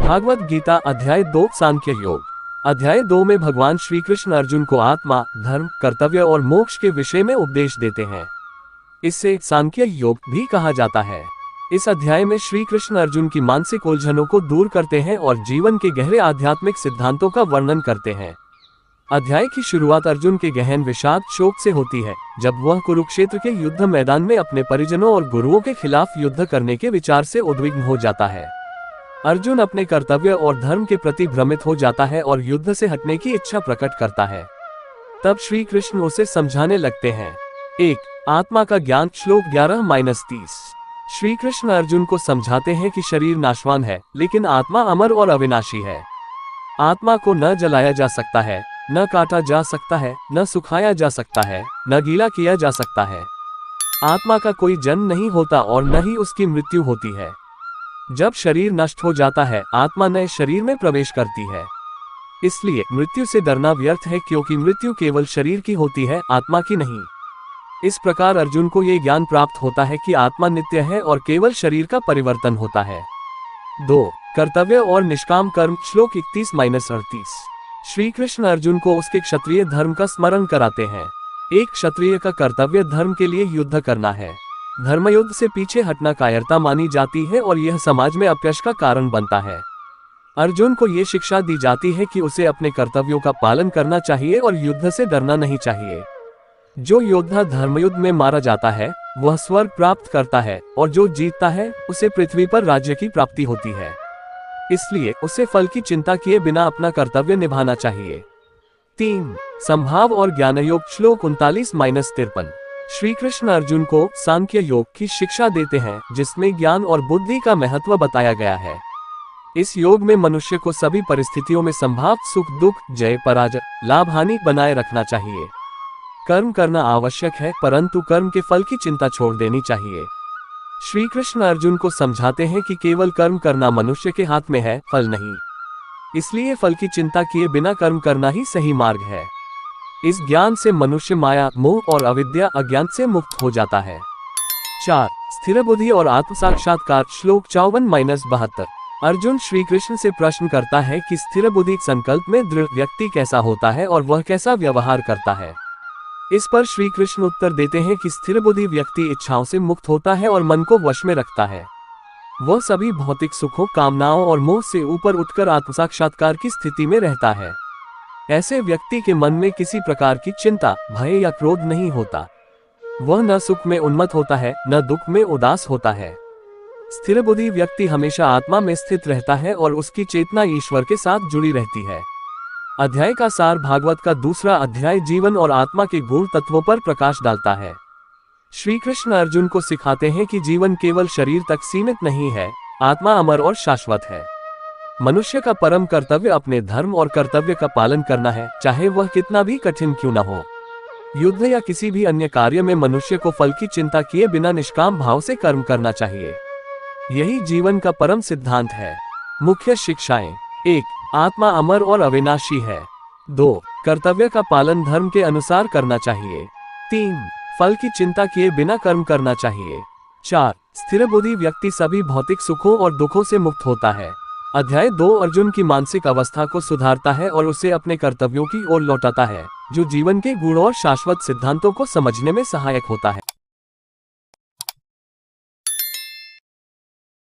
भागवत गीता अध्याय 2 सांख्य योग। अध्याय 2 में भगवान श्री कृष्ण अर्जुन को आत्मा, धर्म, कर्तव्य और मोक्ष के विषय में उपदेश देते हैं। इससे सांख्य योग भी कहा जाता है। इस अध्याय में श्री कृष्ण अर्जुन की मानसिक उलझनों को दूर करते हैं और जीवन के गहरे आध्यात्मिक सिद्धांतों का वर्णन करते हैं। अध्याय की शुरुआत अर्जुन के गहन विषाद शोक से होती है, जब वह कुरुक्षेत्र के युद्ध मैदान में अपने परिजनों और गुरुओं के खिलाफ युद्ध करने के विचार से उद्विग्न हो जाता है। अर्जुन अपने कर्तव्य और धर्म के प्रति भ्रमित हो जाता है और युद्ध से हटने की इच्छा प्रकट करता है। तब श्री कृष्ण उसे समझाने लगते हैं। 1. आत्मा का ज्ञान। श्लोक 11-30। श्री कृष्ण अर्जुन को समझाते हैं कि शरीर नाशवान है, लेकिन आत्मा अमर और अविनाशी है। आत्मा को न जलाया जा सकता है, न काटा जा सकता है, न सुखाया जा सकता है, न गीला किया जा सकता है। आत्मा का कोई जन्म नहीं होता और न ही उसकी मृत्यु होती है। जब शरीर नष्ट हो जाता है, आत्मा नए शरीर में प्रवेश करती है। इसलिए मृत्यु से डरना व्यर्थ है, क्योंकि मृत्यु केवल शरीर की होती है, आत्मा की नहीं। इस प्रकार अर्जुन को ये ज्ञान प्राप्त होता है कि आत्मा नित्य है और केवल शरीर का परिवर्तन होता है। 2. कर्तव्य और निष्काम कर्म। श्लोक 31-38। श्री कृष्ण अर्जुन को उसके क्षत्रिय धर्म का स्मरण कराते हैं। एक क्षत्रिय का कर्तव्य धर्म के लिए युद्ध करना है। धर्मयुद्ध से पीछे हटना कायरता मानी जाती है और यह समाज में अपयश का कारण बनता है। अर्जुन को ये शिक्षा दी जाती है कि उसे अपने कर्तव्यों का पालन करना चाहिए और युद्ध से डरना नहीं चाहिए। जो योद्धा धर्मयुद्ध में मारा जाता है, वह स्वर्ग प्राप्त करता है, और जो जीतता है, उसे पृथ्वी पर राज्य की प्राप्ति होती है। इसलिए उसे फल की चिंता किए बिना अपना कर्तव्य निभाना चाहिए। 3. संभाव और ज्ञान योग। श्लोक 39-53। श्री कृष्ण अर्जुन को सांख्य योग की शिक्षा देते हैं, जिसमें ज्ञान और बुद्धि का महत्व बताया गया है। इस योग में मनुष्य को सभी परिस्थितियों में संभाव सुख दुख, जय पराजय, लाभ हानि बनाए रखना चाहिए। कर्म करना आवश्यक है, परंतु कर्म के फल की चिंता छोड़ देनी चाहिए। श्री कृष्ण अर्जुन को समझाते हैं कि केवल कर्म करना मनुष्य के हाथ में है, फल नहीं। इसलिए फल की चिंता किए बिना कर्म करना ही सही मार्ग है। इस ज्ञान से मनुष्य माया, मोह और अविद्या, अज्ञान से मुक्त हो जाता है। 4. स्थिर बुद्धि और आत्म साक्षात्कार। श्लोक 54-72। अर्जुन श्री कृष्ण से प्रश्न करता है कि स्थिर बुद्धि संकल्प में दृढ़ व्यक्ति कैसा होता है और वह कैसा व्यवहार करता है। इस पर श्री कृष्ण उत्तर देते हैं कि स्थिर बुद्धि व्यक्ति इच्छाओं से मुक्त होता है और मन को वश में रखता है। वह सभी भौतिक सुखों, कामनाओं और मोह से ऊपर उठकर आत्म साक्षात्कार की स्थिति में रहता है। ऐसे व्यक्ति के मन में किसी प्रकार की चिंता, भय या क्रोध नहीं होता। वह न सुख में उन्मत्त होता है, न दुख में उदास होता है। स्थिर बुद्धि व्यक्ति हमेशा आत्मा में स्थित रहता है और उसकी चेतना ईश्वर के साथ जुड़ी रहती है। अध्याय का सार। भागवत का दूसरा अध्याय जीवन और आत्मा के गुण तत्वों पर प्रकाश डालता है। श्री कृष्ण अर्जुन को सिखाते हैं कि जीवन केवल शरीर तक सीमित नहीं है, आत्मा अमर और शाश्वत है। मनुष्य का परम कर्तव्य अपने धर्म और कर्तव्य का पालन करना है, चाहे वह कितना भी कठिन क्यों न हो। युद्ध या किसी भी अन्य कार्य में मनुष्य को फल की चिंता किए बिना निष्काम भाव से कर्म करना चाहिए। यही जीवन का परम सिद्धांत है। मुख्य शिक्षाएं। 1. आत्मा अमर और अविनाशी है। 2. कर्तव्य का पालन धर्म के अनुसार करना चाहिए। 3. फल की चिंता किए बिना कर्म करना चाहिए। 4. स्थिर बुद्धि व्यक्ति सभी भौतिक सुखों और दुखों से मुक्त होता है। अध्याय 2 अर्जुन की मानसिक अवस्था को सुधारता है और उसे अपने कर्तव्यों की ओर लौटाता है, जो जीवन के गुण और शाश्वत सिद्धांतों को समझने में सहायक होता है।